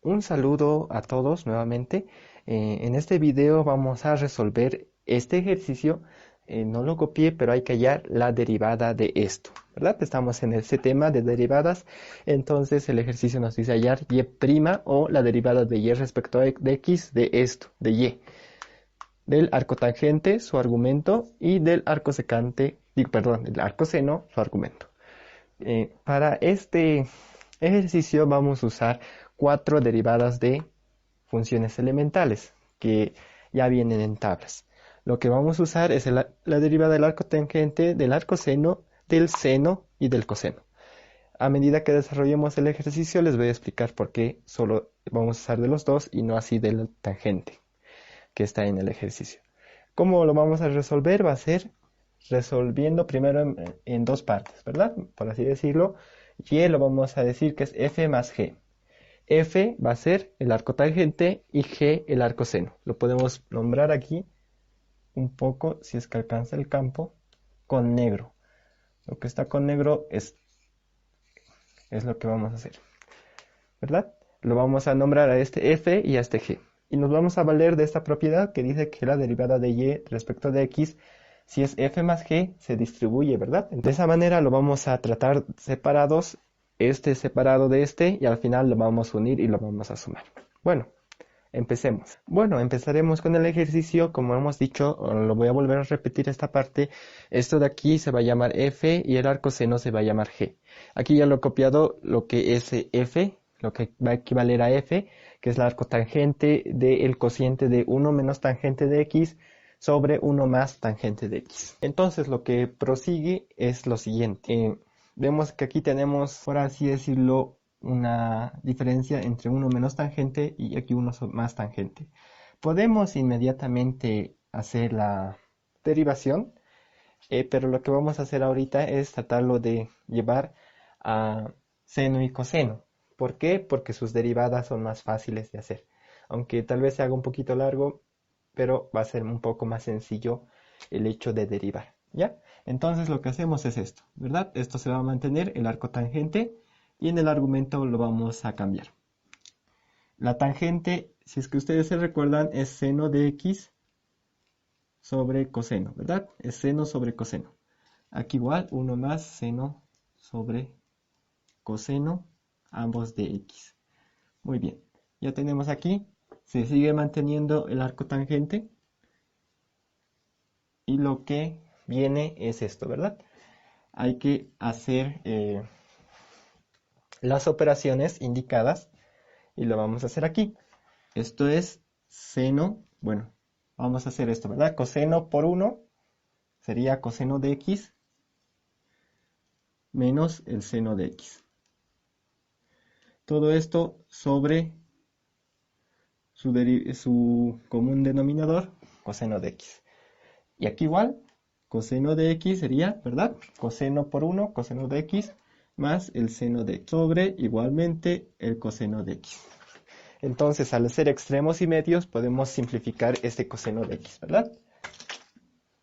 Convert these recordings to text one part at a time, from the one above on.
Un saludo a todos nuevamente. En este video vamos a resolver este ejercicio. No lo copié, pero hay que hallar la derivada de esto, ¿verdad? Estamos en este tema de derivadas. Entonces el ejercicio nos dice hallar y' o la derivada de y respecto de x de esto, de y. Del arco tangente, su argumento, y del arco secante, del arco seno, su argumento. Para este ejercicio vamos a usar 4 derivadas de funciones elementales que ya vienen en tablas. Lo que vamos a usar es la derivada del arco tangente, del arco seno, del seno y del coseno. A medida que desarrollemos el ejercicio les voy a explicar por qué solo vamos a usar de los dos y no así del tangente que está en el ejercicio. ¿Cómo lo vamos a resolver? Va a ser resolviendo primero en dos partes, ¿verdad? Por así decirlo. Y lo vamos a decir que es f más g. F va a ser el arco tangente y G el arco seno. Lo podemos nombrar aquí un poco, si es que alcanza el campo, con negro. Lo que está con negro es lo que vamos a hacer, ¿verdad? Lo vamos a nombrar a este F y a este G. Y nos vamos a valer de esta propiedad que dice que la derivada de y respecto de x, si es f más g, se distribuye, ¿verdad? De esa manera lo vamos a tratar separados, este separado de este, y al final lo vamos a unir y lo vamos a sumar. Bueno, empecemos. Bueno, empezaremos con el ejercicio. Como hemos dicho, lo voy a volver a repetir esta parte. Esto de aquí se va a llamar f y el arco seno se va a llamar g. Aquí ya lo he copiado lo que es f, lo que va a equivaler a f, que es el arco tangente del cociente de 1 menos tangente de x sobre 1 más tangente de x. Entonces lo que prosigue es lo siguiente. Vemos que aquí tenemos, por así decirlo, una diferencia entre 1 menos tangente y aquí 1 más tangente. Podemos inmediatamente hacer la derivación, pero lo que vamos a hacer ahorita es tratarlo de llevar a seno y coseno. ¿Por qué? Porque sus derivadas son más fáciles de hacer. Aunque tal vez se haga un poquito largo, pero va a ser un poco más sencillo el hecho de derivar, ¿ya? Entonces lo que hacemos es esto, ¿verdad? Esto se va a mantener, el arco tangente, y en el argumento lo vamos a cambiar. La tangente, si es que ustedes se recuerdan, es seno de x sobre coseno, ¿verdad? Es seno sobre coseno. Aquí igual, 1 más seno sobre coseno, ambos de x. Muy bien, ya tenemos aquí, se sigue manteniendo el arco tangente, y lo que viene es esto, ¿verdad? Hay que hacer las operaciones indicadas y lo vamos a hacer aquí. Esto es seno, bueno, vamos a hacer esto, ¿verdad? Coseno por 1 sería coseno de x menos el seno de x. Todo esto sobre su común denominador, coseno de x. Y aquí igual, coseno de x sería, ¿verdad? Coseno por 1, coseno de x, más el seno de x, sobre igualmente el coseno de x. Entonces, al hacer extremos y medios, podemos simplificar este coseno de x, ¿verdad?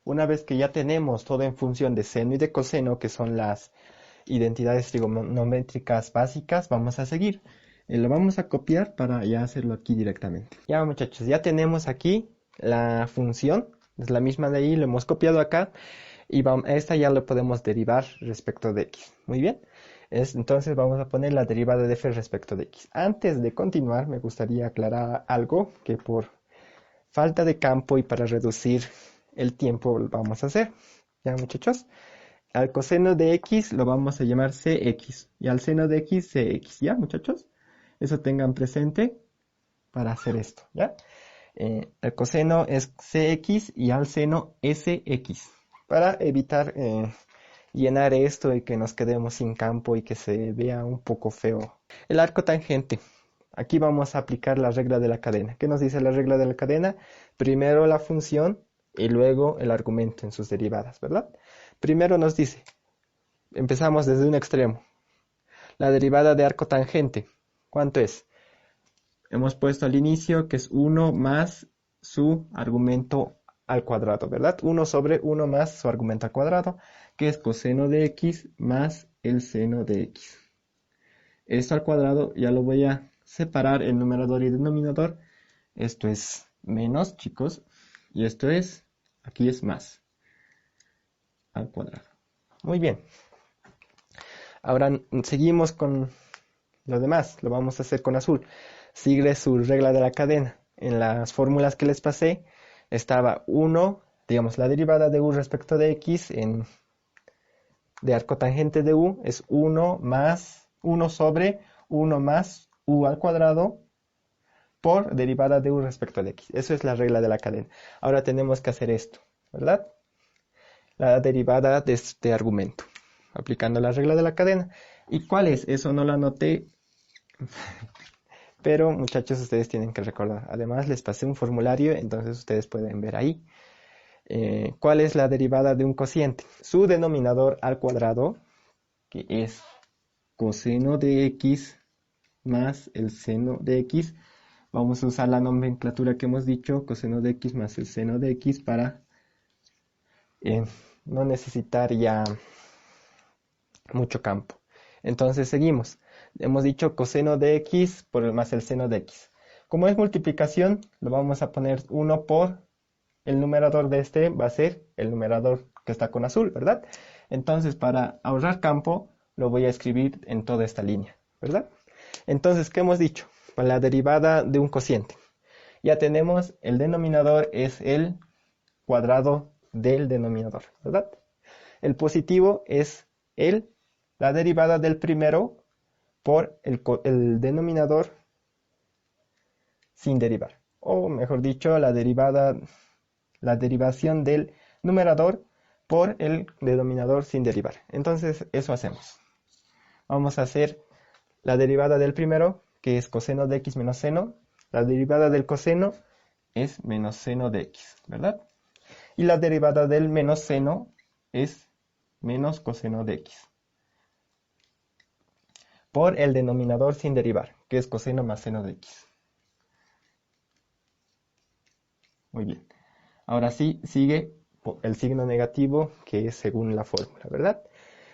Una vez que ya tenemos todo en función de seno y de coseno, que son las identidades trigonométricas básicas, vamos a seguir. Lo vamos a copiar para ya hacerlo aquí directamente. Ya, muchachos, ya tenemos aquí la función. Es la misma de ahí, lo hemos copiado acá. Y esta ya lo podemos derivar respecto de x. Muy bien. Entonces vamos a poner la derivada de f respecto de x. Antes de continuar, me gustaría aclarar algo que por falta de campo y para reducir el tiempo lo vamos a hacer. ¿Ya, muchachos? Al coseno de x lo vamos a llamar cx. Y al seno de x, cx. ¿Ya, muchachos? Eso tengan presente para hacer esto. ¿Ya? El coseno es cx y al seno sx. Para evitar llenar esto y que nos quedemos sin campo y que se vea un poco feo. El arco tangente. Aquí vamos a aplicar la regla de la cadena. ¿Qué nos dice la regla de la cadena? Primero la función y luego el argumento en sus derivadas, ¿verdad? Primero nos dice, empezamos desde un extremo. La derivada de arco tangente, ¿cuánto es? Hemos puesto al inicio que es 1 más su argumento al cuadrado, ¿verdad? 1 sobre 1 más su argumento al cuadrado, que es coseno de x más el seno de x. Esto al cuadrado ya lo voy a separar el numerador y denominador. Esto es menos, chicos, y esto es, aquí es más, al cuadrado. Muy bien. Ahora seguimos con lo demás, lo vamos a hacer con azul. Sigue su regla de la cadena. En las fórmulas que les pasé, estaba 1, digamos, la derivada de u respecto de x de arco tangente de u es 1 más 1 sobre 1 más u al cuadrado por derivada de u respecto de x. Eso es la regla de la cadena. Ahora tenemos que hacer esto, ¿verdad? La derivada de este argumento, aplicando la regla de la cadena. ¿Y cuál es? Eso no lo anoté, pero muchachos, ustedes tienen que recordar. Además, les pasé un formulario, entonces ustedes pueden ver ahí. ¿Cuál es la derivada de un cociente? Su denominador al cuadrado, que es coseno de x más el seno de x. Vamos a usar la nomenclatura que hemos dicho, coseno de x más el seno de x, para no necesitar ya mucho campo. Entonces seguimos. Hemos dicho coseno de x por el más el seno de x. Como es multiplicación, lo vamos a poner 1 por el numerador de este, va a ser el numerador que está con azul, ¿verdad? Entonces, para ahorrar campo, lo voy a escribir en toda esta línea, ¿verdad? Entonces, ¿qué hemos dicho? Para la derivada de un cociente. Ya tenemos el denominador es el cuadrado del denominador, ¿verdad? El positivo es la derivada del primero por el denominador sin derivar. O mejor dicho, la derivación del numerador por el denominador sin derivar. Entonces, eso hacemos. Vamos a hacer la derivada del primero, que es coseno de x menos seno. La derivada del coseno es menos seno de x, ¿verdad? Y la derivada del menos seno es menos coseno de x. Por el denominador sin derivar, que es coseno más seno de x. Muy bien. Ahora sí, sigue el signo negativo, que es según la fórmula, ¿verdad?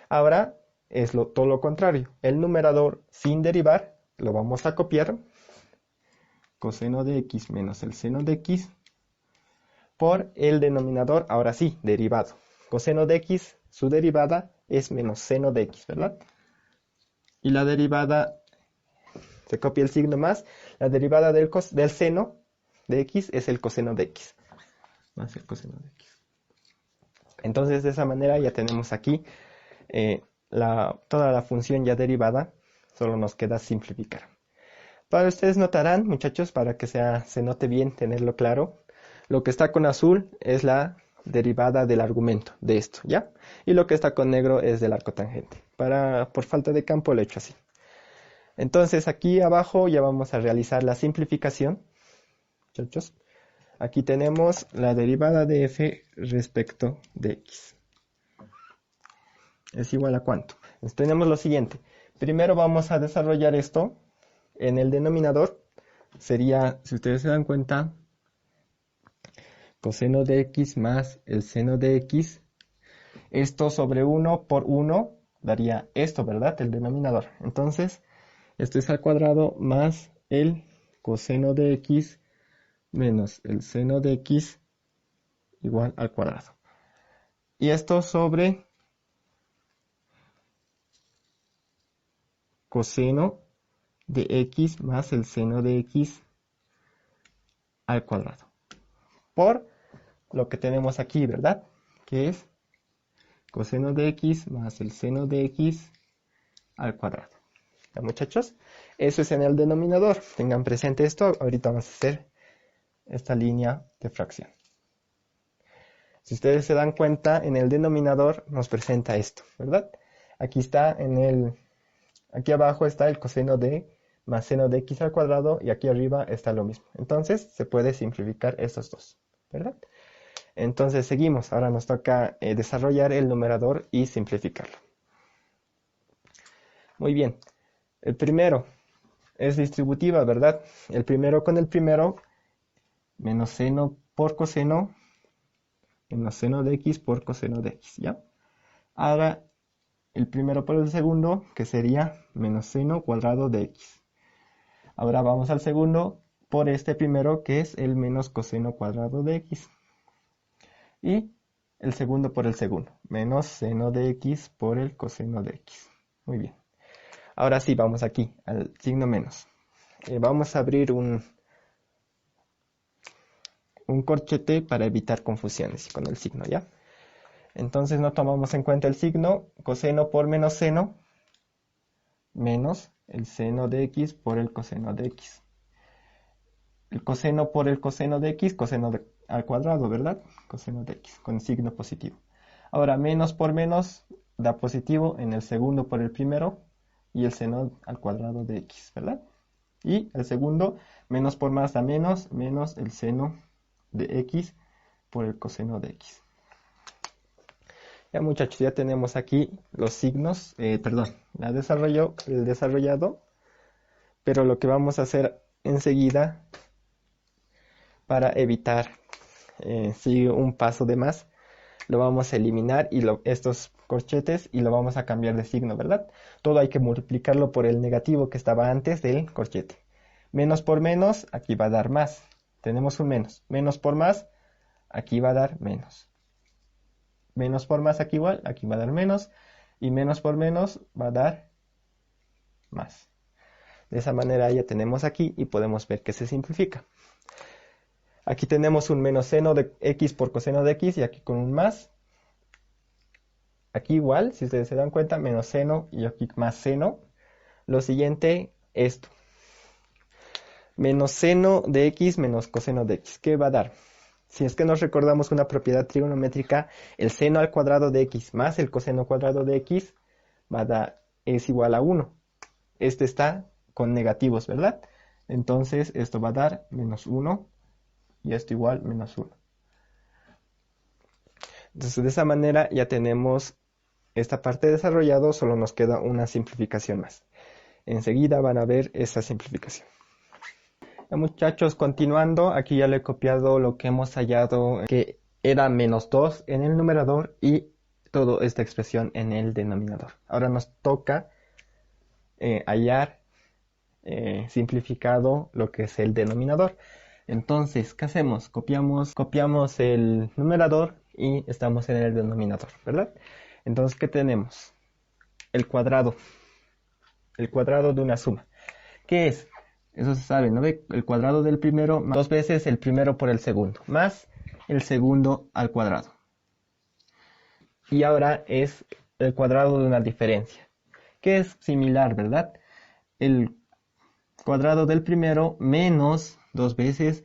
Ahora es todo lo contrario. El numerador sin derivar lo vamos a copiar. Coseno de x menos el seno de x por el denominador, ahora sí, derivado. Coseno de x, su derivada es menos seno de x, ¿verdad? Y la derivada, se copia el signo más, la derivada del seno de x es el coseno de x. Más el coseno de x. Entonces, de esa manera ya tenemos aquí toda la función ya derivada, solo nos queda simplificar. Para ustedes notarán, muchachos, para que se note bien, tenerlo claro, lo que está con azul es la derivada del argumento de esto, ¿ya? Y lo que está con negro es del arco tangente. Por falta de campo lo he hecho así. Entonces, aquí abajo ya vamos a realizar la simplificación, muchachos. Aquí tenemos la derivada de f respecto de x. ¿Es igual a cuánto? Entonces tenemos lo siguiente. Primero vamos a desarrollar esto en el denominador. Sería, si ustedes se dan cuenta, coseno de x más el seno de x. Esto sobre 1 por 1 daría esto, ¿verdad? El denominador. Entonces, esto es al cuadrado más el coseno de x menos el seno de x igual al cuadrado. Y esto sobre coseno de x más el seno de x al cuadrado. Por lo que tenemos aquí, ¿verdad? Que es coseno de x más el seno de x al cuadrado. ¿Ya, muchachos? Eso es en el denominador. Tengan presente esto. Ahorita vamos a hacer esta línea de fracción. Si ustedes se dan cuenta, en el denominador nos presenta esto, ¿verdad? Aquí está aquí abajo está el coseno de más seno de x al cuadrado y aquí arriba está lo mismo. Entonces se puede simplificar estos dos, ¿verdad? Entonces seguimos. Ahora nos toca desarrollar el numerador y simplificarlo. Muy bien. El primero es distributiva, ¿verdad? El primero con el primero, menos seno por coseno, menos seno de x por coseno de x, ¿ya? Ahora el primero por el segundo, que sería menos seno cuadrado de x. Ahora vamos al segundo por este primero, que es el menos coseno cuadrado de x. Y el segundo por el segundo, menos seno de x por el coseno de x. Muy bien. Ahora sí, vamos aquí, al signo menos. Vamos a abrir un corchete para evitar confusiones con el signo, ¿ya? Entonces no tomamos en cuenta el signo, coseno por menos seno, menos el seno de x por el coseno de x. El coseno por el coseno de x, al cuadrado, ¿verdad? Coseno de x, con signo positivo. Ahora, menos por menos da positivo en el segundo por el primero y el seno al cuadrado de x, ¿verdad? Y el segundo, menos por más da menos, menos el seno de x por el coseno de x. Ya muchachos, ya tenemos aquí los signos, el desarrollado, pero lo que vamos a hacer enseguida para evitar un paso de más, lo vamos a eliminar estos corchetes y lo vamos a cambiar de signo, ¿verdad? Todo hay que multiplicarlo por el negativo que estaba antes del corchete. Menos por menos, aquí va a dar más. Tenemos un menos. Menos por más, aquí va a dar menos. Menos por más aquí igual, aquí va a dar menos. Y menos por menos va a dar más. De esa manera ya tenemos aquí y podemos ver que se simplifica. Aquí tenemos un menos seno de x por coseno de x y aquí con un más. Aquí igual, si ustedes se dan cuenta, menos seno y aquí más seno. Lo siguiente, esto. Menos seno de x menos coseno de x. ¿Qué va a dar? Si es que nos recordamos una propiedad trigonométrica, el seno al cuadrado de x más el coseno cuadrado de x es igual a 1. Este está con negativos, ¿verdad? Entonces esto va a dar menos 1 y esto igual menos 1. Entonces de esa manera ya tenemos esta parte desarrollada, solo nos queda una simplificación más. Enseguida van a ver esa simplificación. Ya, muchachos, continuando, aquí ya le he copiado lo que hemos hallado, que era menos 2 en el numerador y toda esta expresión en el denominador. Ahora nos toca hallar simplificado lo que es el denominador. Entonces, ¿qué hacemos? Copiamos el numerador y estamos en el denominador, ¿verdad? Entonces, ¿qué tenemos? El cuadrado de una suma. ¿Qué es? Eso se sabe, ¿no? El cuadrado del primero más 2 veces el primero por el segundo, más el segundo al cuadrado. Y ahora es el cuadrado de una diferencia, que es similar, ¿verdad? El cuadrado del primero menos 2 veces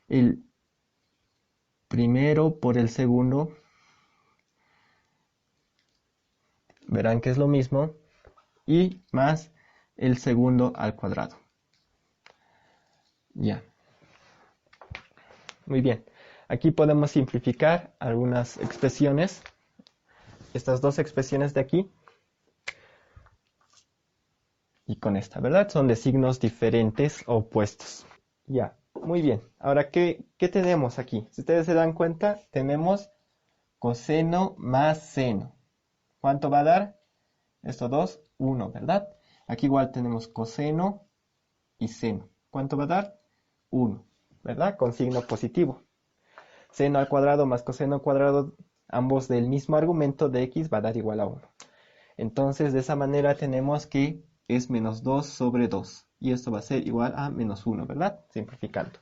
el primero por el segundo. Verán que es lo mismo. Y más el segundo al cuadrado. Ya. Muy bien. Aquí podemos simplificar algunas expresiones. Estas dos expresiones de aquí. Y con esta, ¿verdad? Son de signos diferentes opuestos. Ya. Muy bien. Ahora, ¿qué tenemos aquí? Si ustedes se dan cuenta, tenemos coseno más seno. ¿Cuánto va a dar? Estos dos, 1, ¿verdad? Aquí igual tenemos coseno y seno. ¿Cuánto va a dar? 1, ¿verdad? Con signo positivo. Seno al cuadrado más coseno al cuadrado, ambos del mismo argumento de x, va a dar igual a 1. Entonces, de esa manera tenemos que es menos 2 sobre 2. Y esto va a ser igual a menos 1, ¿verdad? Simplificando.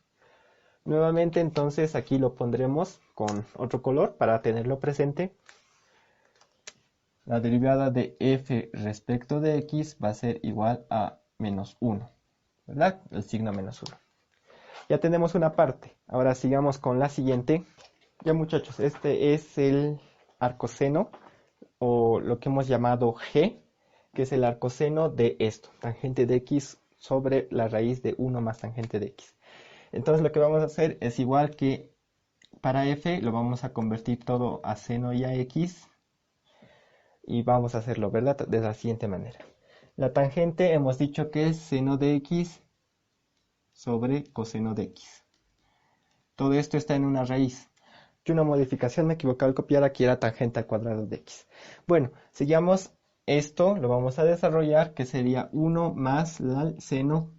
Nuevamente, entonces, aquí lo pondremos con otro color para tenerlo presente. La derivada de f respecto de x va a ser igual a menos 1, ¿verdad? El signo menos 1. Ya tenemos una parte. Ahora sigamos con la siguiente. Ya, muchachos, este es el arcoseno, o lo que hemos llamado g, que es el arcoseno de esto, tangente de x sobre la raíz de 1 más tangente de x. Entonces lo que vamos a hacer es igual que para f, lo vamos a convertir todo a seno y a x. Y vamos a hacerlo, ¿verdad? De la siguiente manera. La tangente hemos dicho que es seno de x sobre coseno de x. Todo esto está en una raíz. Y una modificación, me equivoqué al copiar, aquí era tangente al cuadrado de x. Bueno, sigamos esto, lo vamos a desarrollar, que sería 1 más el seno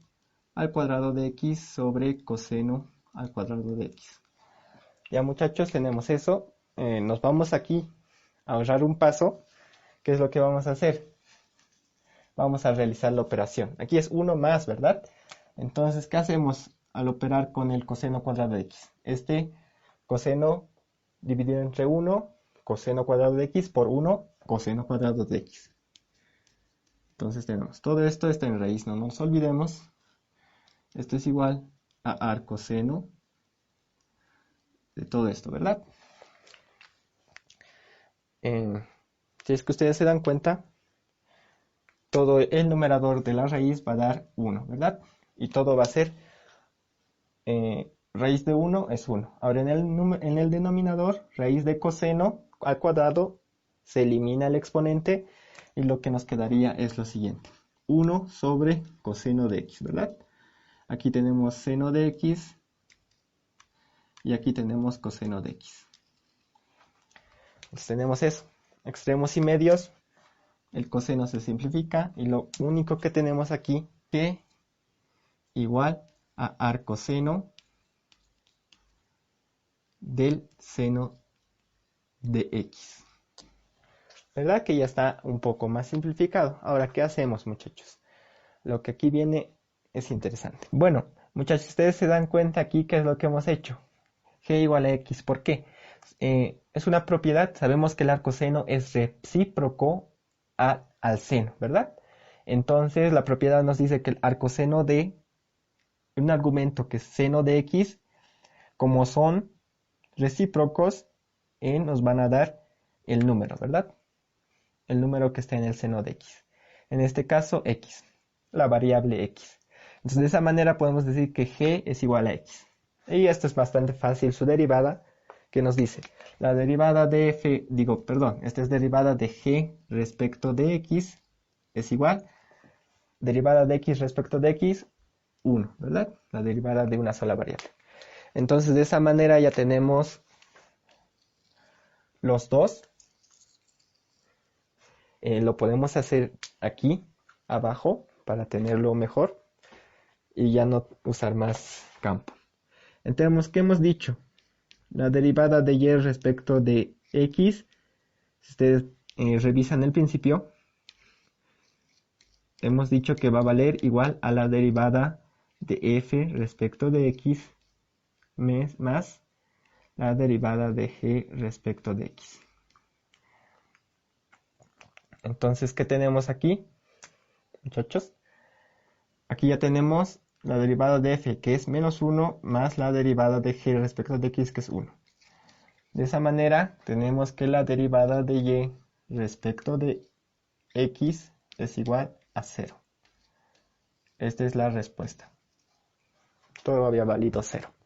al cuadrado de x sobre coseno al cuadrado de x. Ya muchachos, tenemos eso. Nos vamos aquí a ahorrar un paso. ¿Qué es lo que vamos a hacer? Vamos a realizar la operación. Aquí es 1 más, ¿verdad? Entonces, ¿qué hacemos al operar con el coseno cuadrado de x? Este coseno dividido entre 1, coseno cuadrado de x por 1, coseno cuadrado de x. Entonces tenemos, todo esto está en raíz, no nos olvidemos. Esto es igual a arcoseno de todo esto, ¿verdad? Si es que ustedes se dan cuenta, todo el numerador de la raíz va a dar 1, ¿verdad? Y todo va a ser, raíz de 1 es 1. Ahora en el denominador, raíz de coseno al cuadrado, se elimina el exponente y lo que nos quedaría es lo siguiente. 1 sobre coseno de x, ¿verdad? Aquí tenemos seno de x y aquí tenemos coseno de x. Entonces tenemos eso, extremos y medios, el coseno se simplifica y lo único que tenemos aquí que igual a arcoseno del seno de x. ¿Verdad que ya está un poco más simplificado? Ahora, ¿qué hacemos, muchachos? Lo que aquí viene es interesante. Bueno, muchachos, ustedes se dan cuenta aquí qué es lo que hemos hecho. G igual a x. ¿Por qué? Es una propiedad. Sabemos que el arcoseno es recíproco al seno, ¿verdad? Entonces, la propiedad nos dice que el arcoseno de un argumento que es seno de x, como son recíprocos, nos van a dar el número, ¿verdad? El número que está en el seno de x. En este caso, x, la variable x. Entonces, de esa manera podemos decir que g es igual a x. Y esto es bastante fácil, su derivada, que nos dice, la derivada de esta es derivada de g respecto de x, es igual, derivada de x respecto de x, 1, ¿verdad? La derivada de una sola variable. Entonces, de esa manera ya tenemos los dos. Lo podemos hacer aquí, abajo, para tenerlo mejor y ya no usar más campo. Entonces, ¿qué hemos dicho? La derivada de y respecto de x, si ustedes revisan el principio, hemos dicho que va a valer igual a la derivada de f respecto de x más la derivada de g respecto de x. Entonces, ¿qué tenemos aquí, muchachos? Aquí ya tenemos la derivada de f, que es menos 1, más la derivada de g respecto de x, que es 1. De esa manera, tenemos que la derivada de y respecto de x es igual a 0. Esta es la respuesta. Todo había valido 0.